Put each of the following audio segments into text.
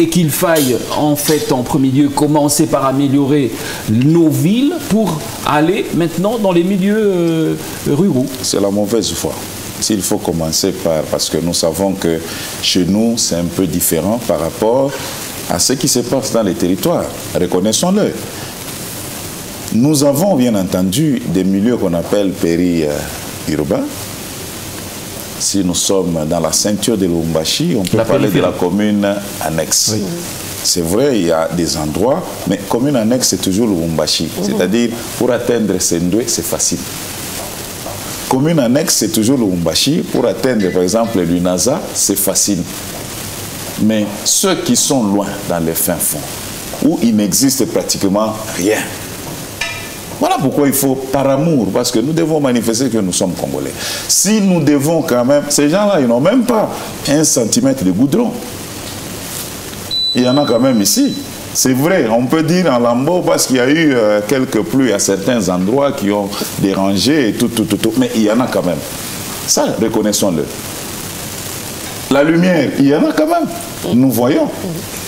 et qu'il faille en fait en premier lieu commencer par améliorer nos villes pour aller maintenant dans les milieux ruraux. C'est la mauvaise foi. S'il faut commencer parce que nous savons que chez nous c'est un peu différent par rapport à ce qui se passe dans les territoires. Reconnaissons-le. Nous avons bien entendu des milieux qu'on appelle périurbains. Si nous sommes dans la ceinture de Lubumbashi, on peut parler de la commune annexe. Oui. C'est vrai, il y a des endroits, mais commune annexe, c'est toujours Lubumbashi. C'est-à-dire, pour atteindre Sendwe, c'est facile. Commune annexe, c'est toujours Lubumbashi. Pour atteindre, par exemple, l'UNASA, c'est facile. Mais ceux qui sont loin, dans les fins fonds, où il n'existe pratiquement rien, voilà pourquoi il faut, par amour, parce que nous devons manifester que nous sommes Congolais. Si nous devons quand même, ces gens-là, ils n'ont même pas 1 centimètre de goudron. Il y en a quand même ici. C'est vrai, on peut dire en lambeau parce qu'il y a eu quelques pluies à certains endroits qui ont dérangé et tout. Mais il y en a quand même. Ça, reconnaissons-le. La lumière, il y en a quand même. Nous voyons.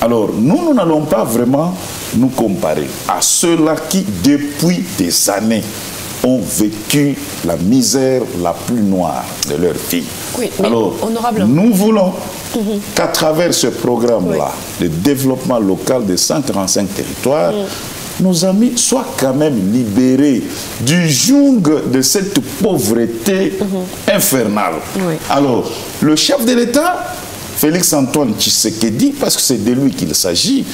Alors, nous n'allons pas vraiment nous comparer à ceux-là qui, depuis des années, ont vécu la misère la plus noire de leur vie. Oui, mais alors, nous voulons qu'à travers ce programme-là, de développement local de 135 territoires, nos amis soient quand même libérés du joug de cette pauvreté infernale. Oui. Alors, le chef de l'État, Félix-Antoine Tshisekedi, parce que c'est de lui qu'il s'agit,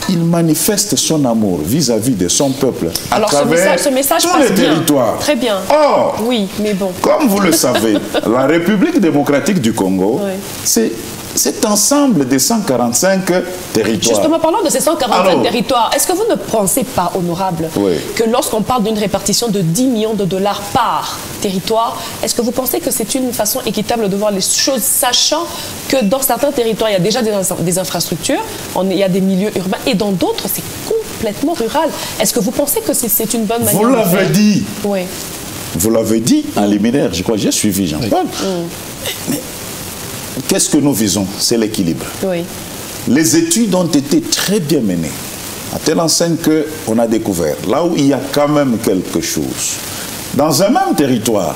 il manifeste son amour vis-à-vis de son peuple à travers ce message tous les territoires. Très bien. Or, oui, mais bon. Comme vous le savez, la République démocratique du Congo, c'est cet ensemble de 145 territoires. Justement, parlant de ces 145 territoires, est-ce que vous ne pensez pas, honorable, que lorsqu'on parle d'une répartition de 10 millions de dollars par territoire, est-ce que vous pensez que c'est une façon équitable de voir les choses, sachant que dans certains territoires, il y a déjà des infrastructures, il y a des milieux urbains, et dans d'autres, c'est complètement rural. Est-ce que vous pensez que c'est une bonne manière de faire? Vous l'avez dit. Oui. Vous l'avez dit en liminaire, je crois, j'ai suivi Jean-Paul. Mais qu'est-ce que nous visons? C'est l'équilibre. Oui. Les études ont été très bien menées, à telle enseigne qu'on a découvert, là où il y a quand même quelque chose. Dans un même territoire,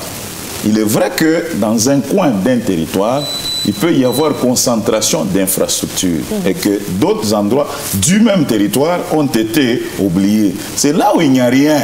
il est vrai que dans un coin d'un territoire, il peut y avoir concentration d'infrastructures et que d'autres endroits du même territoire ont été oubliés. C'est là où il n'y a rien.